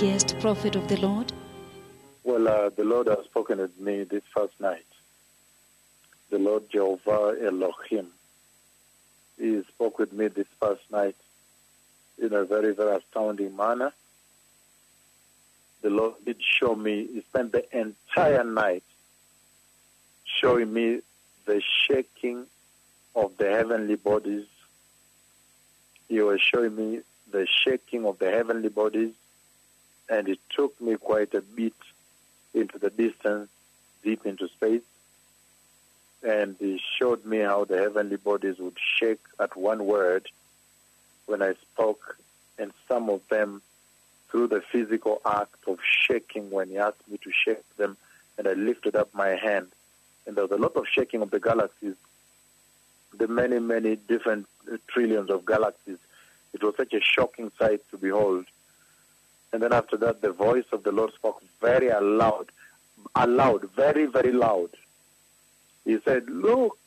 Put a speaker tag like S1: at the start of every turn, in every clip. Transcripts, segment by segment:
S1: guest, prophet of the Lord?
S2: Well, the Lord has spoken with me this first night. The Lord Jehovah Elohim. He spoke with me this first night in a very, very astounding manner. The Lord did show me, he spent the entire night showing me the shaking of the heavenly bodies. He was showing me the shaking of the heavenly bodies, and it took me quite a bit into the distance, deep into space. And he showed me how the heavenly bodies would shake at one word when I spoke, and some of them through the physical act of shaking when he asked me to shake them, and I lifted up my hand. And there was a lot of shaking of the galaxies, the many, many different trillions of galaxies. It was such a shocking sight to behold. And then after that, the voice of the Lord spoke very loud, very, very loud. He said, "Look,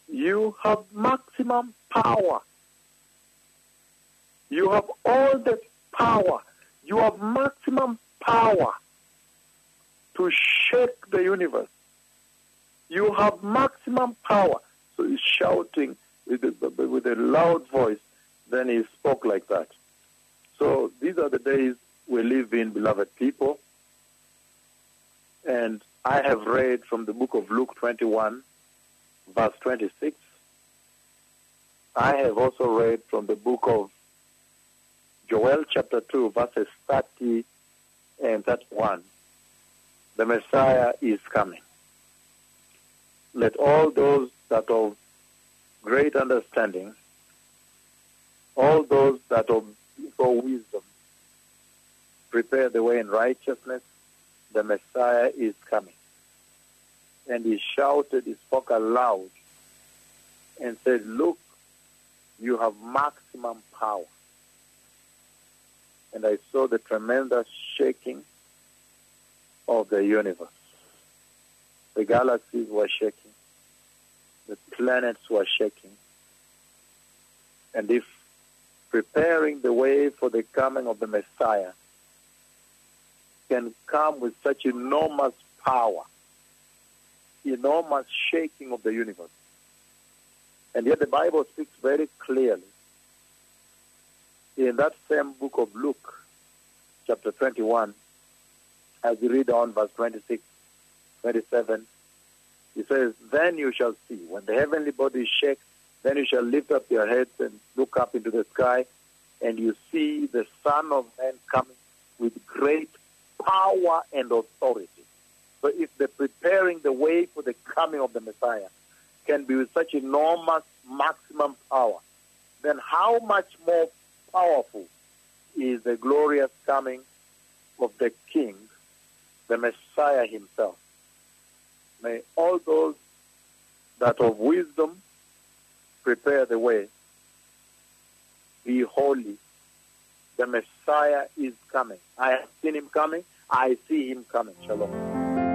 S2: you have maximum power. You have all the power. You have maximum power to shake the universe. You have maximum power." So he's shouting with a loud voice. Then he spoke like that. So these are the days we live in, beloved people. And I have read from the book of Luke 21, verse 26. I have also read from the book of Joel chapter 2, verses 30 and 31. The Messiah is coming. Let all those that of great understanding, all those that of for wisdom, prepare the way in righteousness. The Messiah is coming. And he shouted, he spoke aloud, and said, "Look, you have maximum power." And I saw the tremendous shaking of the universe. The galaxies were shaking. The planets were shaking. And if preparing the way for the coming of the Messiah can come with such enormous power, enormous shaking of the universe. And yet the Bible speaks very clearly in that same book of Luke, chapter 21, as you read on verse 26, 27, he says, "Then you shall see, when the heavenly bodies shake, then you shall lift up your heads and look up into the sky, and you see the Son of Man coming with great power and authority." So if the preparing the way for the coming of the Messiah can be with such enormous maximum power, then how much more powerful is the glorious coming of the King, the Messiah himself? May all those that of wisdom prepare the way. Be holy. The Messiah is coming. I have seen him coming. I see him coming. Shalom.